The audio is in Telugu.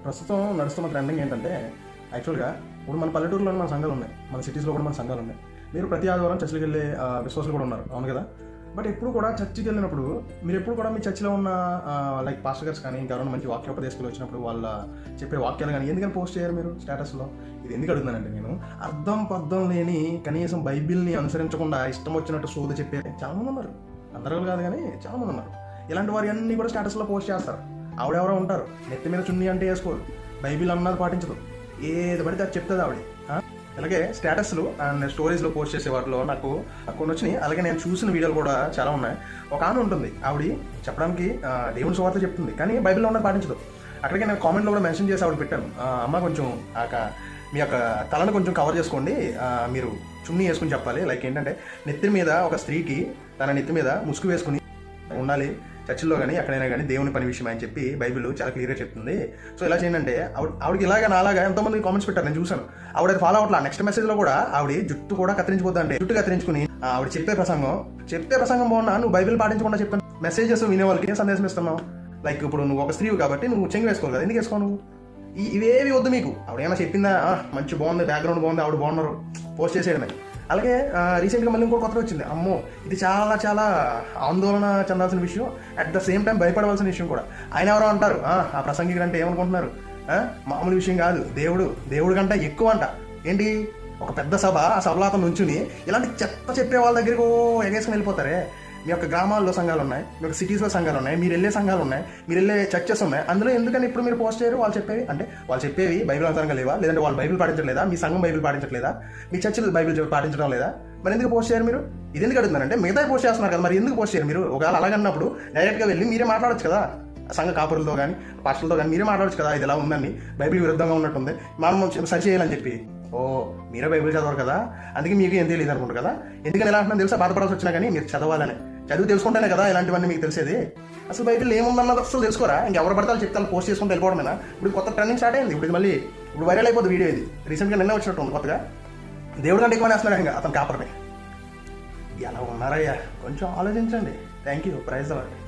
ప్రస్తుతం నడుస్తున్న ట్రెండింగ్ ఏంటంటే యాక్చువల్గా ఇప్పుడు మన పల్లెటూరులో మన సంఘాలు ఉన్నాయి, మన సిటీస్లో కూడా మన సంఘాలు ఉన్నాయి. మీరు ప్రతి ఆదివారం చర్చికి వెళ్ళే విశ్వాసులు కూడా ఉన్నారు, అవును కదా? బట్ ఎప్పుడు కూడా చర్చికి వెళ్ళినప్పుడు మీరు ఎప్పుడు కూడా మీ చర్చిలో ఉన్న లైక్ పాస్టర్ గార్స్ కానీ ఇంకెవరైనా మంచి వాక్యోపదేశకులు వచ్చినప్పుడు వాళ్ళ చెప్పే వాక్యాలు కానీ ఎందుకని పోస్ట్ చేయరు మీరు స్టేటస్లో? ఇది ఎందుకు అడుగుతున్నానంటే, నేను అర్థం పర్థం లేని కనీసం బైబిల్ని అనుసరించకుండా ఇష్టం వచ్చినట్టు సోద చెప్పే చాలామంది ఉన్నారు. అందరూ కాదు కానీ చాలామంది ఉన్నారు. ఇలాంటి వారి అన్నీ కూడా స్టేటస్లో పోస్ట్ చేస్తారు. ఆవిడెవరో ఉంటారు, నెత్తి మీద చున్నీ అంటే వేసుకోరు, బైబిల్ అన్నది పాటించదు, ఏది పడితే అది చెప్తుంది ఆవిడ. అలాగే స్టేటస్లు అండ్ స్టోరీస్లో పోస్ట్ చేసే వాటిలో నాకు కొన్ని వచ్చినాయి. అలాగే నేను చూసిన వీడియోలు కూడా చాలా ఉన్నాయి. ఒక ఆమె ఉంటుంది, ఆవిడ చెప్పడానికి దేవుని సువార్త చెప్తుంది, కానీ బైబిల్లో ఉన్నది పాటించదు. అక్కడికి నేను కామెంట్లో కూడా మెన్షన్ చేసి ఆవిడ పెట్టాను, అమ్మ కొంచెం మీ యొక్క తలను కొంచెం కవర్ చేసుకోండి, మీరు చున్నీ వేసుకుని చెప్పాలి. లైక్ ఏంటంటే నెత్తి మీద ఒక స్త్రీకి తన నెత్తి మీద ముసుగు వేసుకుని ఉండాలి చర్చిల్లో కానీ ఎక్కడైనా కానీ దేవుని పని విషయం అని చెప్పి బైబిల్ చాలా క్లియర్గా చెప్తుంది. సో ఇలా చేయండి ఆవిడకి ఇలాగా నాలాగా ఎంతోమంది కామెంట్స్ పెట్టారు, నేను చూసాను. ఆవిడ అది ఫాలో అవట్లా. నెక్స్ట్ మెసేజ్లో కూడా ఆవిడ జుట్టు కూడా కత్తిరించిపోద్దంటే జుట్టు కత్తిరించుకుని ఆవిడ చెప్పే ప్రసంగం బాగున్నా నువ్వు బైబిల్ పాటించకుండా చెప్పాను మెసేజెస్ వినే వాళ్ళకి ఏం సందేశం ఇస్తున్నావు? లైక్ ఇప్పుడు నువ్వు ఒక స్త్రీవి కాబట్టి నువ్వు చెంగి వేసుకోవాలి కదా, ఎందుకు వేసుకోవు నువ్వు? ఇవేవి వద్దు మీకు. ఆవిడేమైనా చెప్పిందా, మంచి బాగుంది, బ్యాక్గ్రౌండ్ బాగుంది, ఆవిడ బాగున్నారు, పోస్ట్ చేసేయడమే. అలాగే రీసెంట్గా మళ్ళీ ఇంకో కొత్త వచ్చింది, అమ్మో ఇది చాలా చాలా ఆందోళన చెందాల్సిన విషయం, అట్ ద సేమ్ టైం భయపడవలసిన విషయం కూడా. ఆయన ఎవరో అంటారు, ఆ ప్రసంగికుడు అంటే ఏమనుకుంటున్నారు, మామూలు విషయం కాదు, దేవుడు కంటే ఎక్కువ అంట. ఏంటి, ఒక పెద్ద సభ, ఆ సభలో అతను నుంచుని ఇలాంటి చెత్త చెప్పే వాళ్ళ దగ్గరికి ఎగేసుకుని వెళ్ళిపోతారే. మీ యొక్క గ్రామాల్లో సంఘాలు ఉన్నాయి, మీ యొక్క సిటీస్లో సంఘాలు ఉన్నాయి, మీరు వెళ్ళే సంఘాలు ఉన్నాయి, మీరు వెళ్ళే చర్చెస్ ఉన్నాయి. అందులో ఎందుకని ఇప్పుడు మీరు పోస్ట్ చేయరు? వాళ్ళు చెప్పేవి బైబిల్ ఆధారంగా లేవా? లేదంటే వాళ్ళు బైబిల్ పాటించట్లేదా? మీ సంఘం బైబిల్ పాటించట్లేదా? మీ చర్చలు బైబిల్ పాటించడం లేదా? మరి ఎందుకు పోస్ట్ చేయరు మీరు? ఇది ఎందుకు అడుగుతున్నారంటే, మిగతా పోస్ట్ చేస్తున్నారు కదా, మరి ఎందుకు పోస్ట్ చేయరు మీరు? ఒకవేళ అలాగన్నప్పుడు డైరెక్ట్గా వెళ్ళి మీరే మాట్లాడచ్చు కదా, సంఘ కాపురులతో కానీ పాస్టర్లతో కానీ మీరే మాట్లాడచ్చు కదా, ఇది ఎలా ఉందని, బైబిల్ విరుద్ధంగా ఉన్నట్టుంది, మనం సరి చేయాలని చెప్పి. మీరే బైబిల్ చదవరు కదా, అందుకే మీకు ఏం తెలియదు అనుకుంటారు కదా. ఎందుకని ఎలా అంటున్నా తెలుసా? బాధపడాల్సి వచ్చినా కానీ మీరు చదవాలని, చదువు తెలుసుకుంటేనే కదా ఇలాంటివన్నీ మీకు తెలిసేది. అసలు బైబిల్ ఏముందన్నది అసలు తెలుసుకోరా? ఇంకెవరు పడతారు చెప్తాను పోస్ట్ చేసుకుంటూ వెళ్ళిపోవడమేనా? ఇప్పుడు కొత్త ట్రెండింగ్ స్టార్ట్ అయింది. ఇప్పుడు వైరల్ అయిపోతుంది వీడియో. ఇది రీసెంట్గా నిన్న వచ్చినట్టు ఉంది కొత్తగా. దేవుడు కంటే ఎక్కువ వేస్తున్నాడు ఇంకా అతను కాపర్ని. ఎలా ఉన్నారయ్యా, కొంచెం ఆలోచించండి. Thank you. Praise the lord.